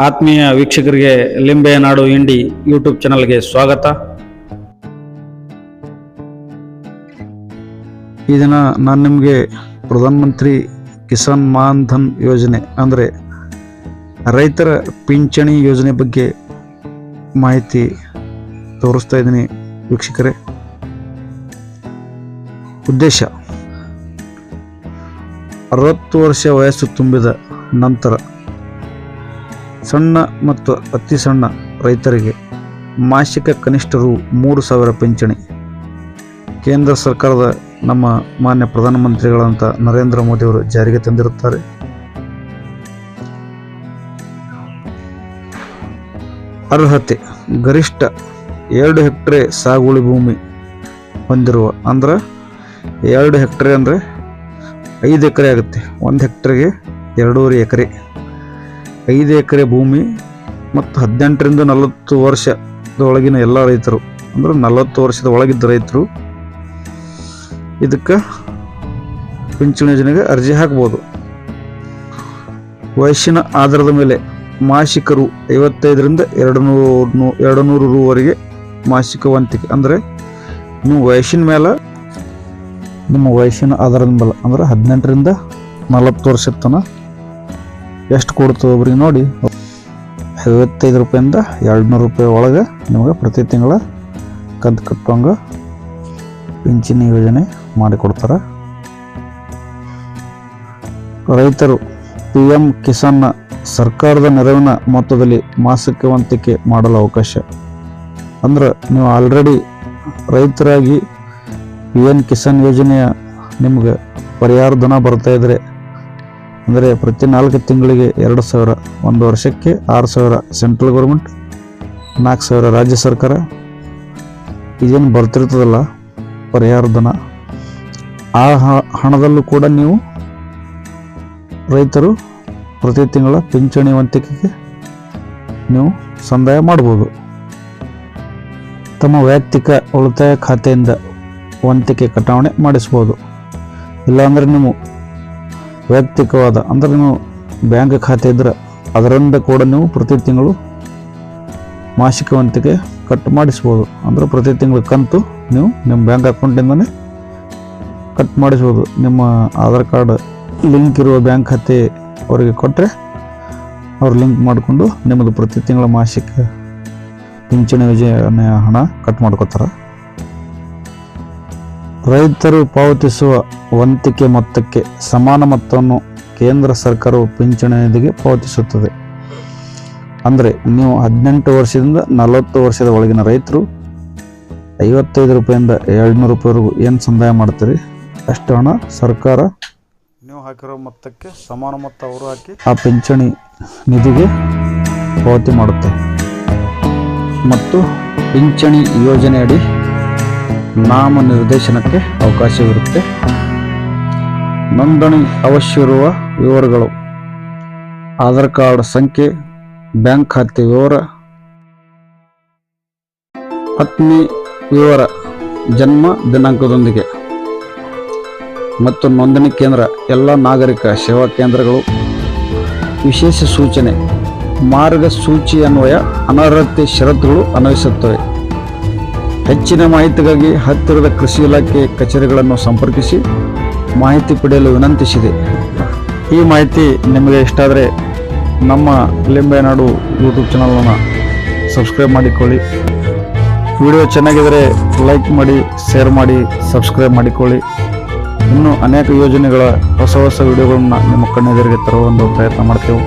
ಆತ್ಮೀಯ ವೀಕ್ಷಕರಿಗೆ ಲಿಂಬೆ ನಾಡು ಇಂಡಿ ಯೂಟ್ಯೂಬ್ ಚಾನಲ್ಗೆ ಸ್ವಾಗತ. ಈ ದಿನ ನಾನು ನಿಮಗೆ ಪ್ರಧಾನಮಂತ್ರಿ ಕಿಸಾನ್ ಮಾನ್ ಧನ್ ಯೋಜನೆ ಅಂದರೆ ರೈತರ ಪಿಂಚಣಿ ಯೋಜನೆ ಬಗ್ಗೆ ಮಾಹಿತಿ ತೋರಿಸ್ತಾ ಇದ್ದೀನಿ ವೀಕ್ಷಕರೇ. ಉದ್ದೇಶ: 60 ವರ್ಷ ವಯಸ್ಸು ತುಂಬಿದ ನಂತರ ಸಣ್ಣ ಮತ್ತು ಅತಿ ಸಣ್ಣ ರೈತರಿಗೆ ಮಾಸಿಕ ಕನಿಷ್ಠ ರು 3,000 ಪಿಂಚಣಿ ಕೇಂದ್ರ ಸರ್ಕಾರದ ನಮ್ಮ ಮಾನ್ಯ ಪ್ರಧಾನಮಂತ್ರಿಗಳಂತ ನರೇಂದ್ರ ಮೋದಿ ಅವರು ಜಾರಿಗೆ ತಂದಿರುತ್ತಾರೆ. ಅರ್ಹತೆ: ಗರಿಷ್ಠ 2 ಹೆಕ್ಟೇರ್ ಸಾಗುವಳಿ ಭೂಮಿ ಹೊಂದಿರುವ, ಅಂದ್ರೆ 2 ಹೆಕ್ಟೇರ್ ಅಂದರೆ 5 ಎಕರೆ ಆಗುತ್ತೆ. 1 ಹೆಕ್ಟೇರ್ಗೆ 2.5 ಎಕರೆ, 5 ಎಕರೆ ಭೂಮಿ ಮತ್ತು 18ರಿಂದ 40 ವರ್ಷದ ಒಳಗಿನ ಎಲ್ಲ ರೈತರು, ಅಂದ್ರೆ 40 ವರ್ಷದ ಒಳಗಿದ್ದ ರೈತರು ಇದಕ್ಕೆ ಪಿಂಚಣಿ ಯೋಜನೆಗೆ ಅರ್ಜಿ ಹಾಕ್ಬೋದು. ವಯಸ್ಸಿನ ಆಧಾರದ ಮೇಲೆ ಮಾಸಿಕ ರು 55ರಿಂದ 200 ರೂವರೆಗೆ ಮಾಸಿಕ ವಂತಿಕೆ. ಅಂದರೆ ನೀವು ವಯಸ್ಸಿನ ಮೇಲೆ, ನಿಮ್ಮ ವಯಸ್ಸಿನ ಆಧಾರದ ಮೇಲೆ ಅಂದರೆ 18ರಿಂದ 40 ವರ್ಷದ ತನಕ ಎಷ್ಟು ಕೊಡ್ತದೆ ಒಬ್ರಿಗೆ ನೋಡಿ, 55 ರೂಪಾಯಿಂದ 200 ರೂಪಾಯಿ ಒಳಗೆ ನಿಮಗೆ ಪ್ರತಿ ತಿಂಗಳ ಕಂತು ಕಟ್ಟುವಂಗೆ ಪಿಂಚಣಿ ಯೋಜನೆ ಮಾಡಿಕೊಡ್ತಾರೆ. ರೈತರು PM ಕಿಸಾನ್ನ ಸರ್ಕಾರದ ನೆರವಿನ ಮೊತ್ತದಲ್ಲಿ ಮಾಸಿಕ ವಂತಿಕೆ ಮಾಡಲು ಅವಕಾಶ. ಅಂದ್ರೆ ನೀವು ಆಲ್ರೆಡಿ ರೈತರಾಗಿ PM ಕಿಸಾನ್ ಯೋಜನೆಯ ನಿಮ್ಗೆ ಪರಿಹಾರ ಧನ ಬರ್ತಾ ಇದ್ರೆ, ಅಂದರೆ ಪ್ರತಿ 4 ತಿಂಗಳಿಗೆ 2,000, 1 ವರ್ಷಕ್ಕೆ 6,000 ಸೆಂಟ್ರಲ್ ಗೌರ್ಮೆಂಟ್, 4,000 ರಾಜ್ಯ ಸರ್ಕಾರ, ಇದೇನು ಬರ್ತಿರ್ತದಲ್ಲ ಪರಿಹಾರ ಧನ, ಆ ಹಣದಲ್ಲೂ ಕೂಡ ನೀವು ರೈತರು ಪ್ರತಿ ತಿಂಗಳ ಪಿಂಚಣಿ ವಂತಿಕೆಗೆ ನೀವು ಸಂದಾಯ ಮಾಡ್ಬೋದು. ತಮ್ಮ ವೈಯಕ್ತಿಕ ಉಳಿತಾಯ ಖಾತೆಯಿಂದ ವಂತಿಕೆ ಕಟಾವಣೆ ಮಾಡಿಸ್ಬೋದು. ಇಲ್ಲಾಂದರೆ ನೀವು ವೈಯಕ್ತಿಕವಾದ, ಅಂದರೆ ನೀವು ಬ್ಯಾಂಕ್ ಖಾತೆ ಇದ್ರೆ ಅದರಿಂದ ಕೂಡ ನೀವು ಪ್ರತಿ ತಿಂಗಳು ಮಾಸಿಕ ವಂತಿಕೆ ಕಟ್ ಮಾಡಿಸ್ಬೋದು. ಅಂದರೆ ಪ್ರತಿ ತಿಂಗಳು ಕಂತು ನೀವು ನಿಮ್ಮ ಬ್ಯಾಂಕ್ ಅಕೌಂಟಿಂದನೇ ಕಟ್ ಮಾಡಿಸ್ಬೋದು. ನಿಮ್ಮ ಆಧಾರ್ ಕಾರ್ಡ್ ಲಿಂಕ್ ಇರುವ ಬ್ಯಾಂಕ್ ಖಾತೆ ಅವರಿಗೆ ಕೊಟ್ಟರೆ ಅವ್ರು ಲಿಂಕ್ ಮಾಡಿಕೊಂಡು ನಿಮ್ಮದು ಪ್ರತಿ ತಿಂಗಳ ಮಾಸಿಕ ಪಿಂಚಣಿ ಯೋಜನೆಯ ಹಣ ಕಟ್ ಮಾಡ್ಕೋತಾರೆ. ರೈತರು ಪಾವತಿಸುವ ವಂತಿಕೆ ಮೊತ್ತಕ್ಕೆ ಸಮಾನ ಮೊತ್ತವನ್ನು ಕೇಂದ್ರ ಸರ್ಕಾರವು ಪಿಂಚಣಿ ನಿಧಿಗೆ ಪಾವತಿಸುತ್ತದೆ. ಅಂದರೆ ನೀವು 18 ವರ್ಷದಿಂದ 40 ವರ್ಷದ ಒಳಗಿನ ರೈತರು 55 ರೂಪಾಯಿಂದ 200 ರೂಪಾಯಿವರೆಗೂ ಏನು ಸಂದಾಯ ಮಾಡ್ತೀರಿ ಅಷ್ಟು ಹಣ ಸರ್ಕಾರ ನೀವು ಹಾಕಿರೋ ಮೊತ್ತಕ್ಕೆ ಸಮಾನ ಮೊತ್ತ ಅವರು ಹಾಕಿ ಆ ಪಿಂಚಣಿ ನಿಧಿಗೆ ಪಾವತಿ ಮಾಡುತ್ತೆ. ಮತ್ತು ಪಿಂಚಣಿ ಯೋಜನೆಯಡಿ ನಾಮ ನಿರ್ದೇಶನಕ್ಕೆ ಅವಕಾಶವಿರುತ್ತೆ. ನೋಂದಣಿ ಅವಶ್ಯವಿರುವ ವಿವರಗಳು: ಆಧಾರ್ ಕಾರ್ಡ್ ಸಂಖ್ಯೆ, ಬ್ಯಾಂಕ್ ಖಾತೆ ವಿವರ, ಪತ್ನಿ ವಿವರ ಜನ್ಮ ದಿನಾಂಕದೊಂದಿಗೆ, ಮತ್ತು ನೋಂದಣಿ ಕೇಂದ್ರ ಎಲ್ಲ ನಾಗರಿಕ ಸೇವಾ ಕೇಂದ್ರಗಳು. ವಿಶೇಷ ಸೂಚನೆ: ಮಾರ್ಗಸೂಚಿ ಅನ್ವಯ ಅನರ್ಹತೆ ಷರತ್ತುಗಳು ಅನ್ವಯಿಸುತ್ತವೆ. ಹೆಚ್ಚಿನ ಮಾಹಿತಿಗಾಗಿ ಹತ್ತಿರದ ಕೃಷಿ ಇಲಾಖೆ ಕಚೇರಿಗಳನ್ನು ಸಂಪರ್ಕಿಸಿ ಮಾಹಿತಿ ಪಡೆಯಲು ವಿನಂತಿಸಿದೆ. ಈ ಮಾಹಿತಿ ನಿಮಗೆ ಇಷ್ಟ ಆದರೆ ನಮ್ಮ ಲಿಂಬೆ ನಾಡು ಯೂಟ್ಯೂಬ್ ಚಾನಲನ್ನು ಸಬ್ಸ್ಕ್ರೈಬ್ ಮಾಡಿಕೊಳ್ಳಿ. ವಿಡಿಯೋ ಚೆನ್ನಾಗಿದ್ದರೆ ಲೈಕ್ ಮಾಡಿ, ಶೇರ್ ಮಾಡಿ, ಸಬ್ಸ್ಕ್ರೈಬ್ ಮಾಡಿಕೊಳ್ಳಿ. ಇನ್ನೂ ಅನೇಕ ಯೋಜನೆಗಳ ಹೊಸ ವಿಡಿಯೋಗಳನ್ನು ನಿಮ್ಮ ಕಣ್ಣೆದುರಿಗೆ ತರುವ ಒಂದು ಪ್ರಯತ್ನ ಮಾಡ್ತೇವೆ.